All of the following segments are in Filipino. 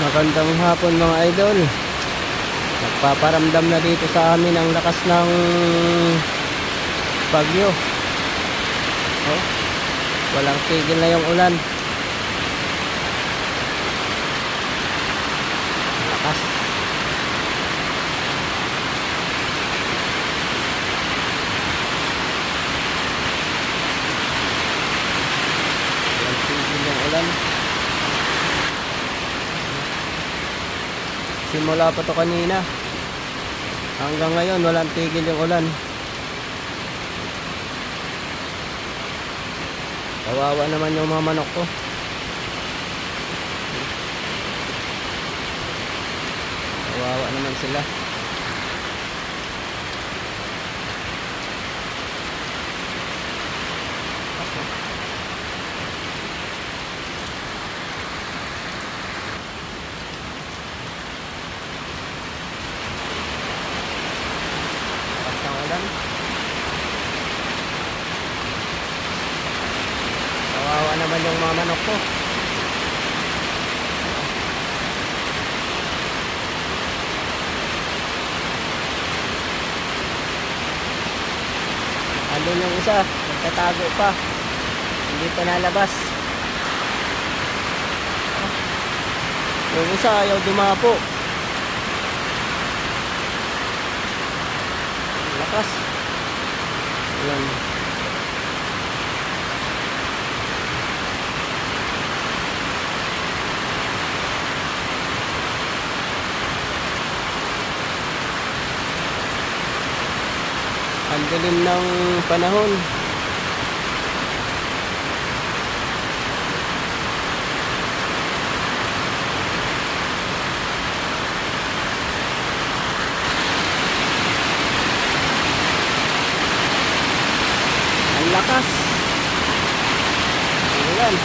Magandang hapon mga idol. Nagpaparamdam na dito sa amin ang lakas ng bagyo. Oh, walang tigil na yung ulan. Lakas. Walang tigil yung ulan. Simula pa to kanina hanggang ngayon walang tigil yung ulan. Kawawa naman yung mga manok ko. Kawawa naman sila. Kawawa naman yung mga manok ko. Andun yung isa, nagtatago pa. Hindi pa nalabas. Yung isa ayaw dumapo. Lakas. Ayan. Ang dilim ng panahon. Ang lakas. Ayan.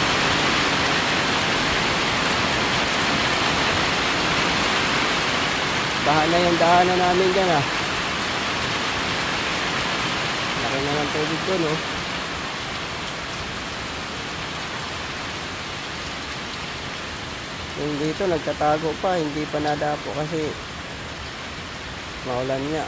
Baha na yung daanan namin dyan ah. Laki na ng tubig doon, oh. Yung dito nagtatago pa, hindi pa nadapo kasi maulan nga.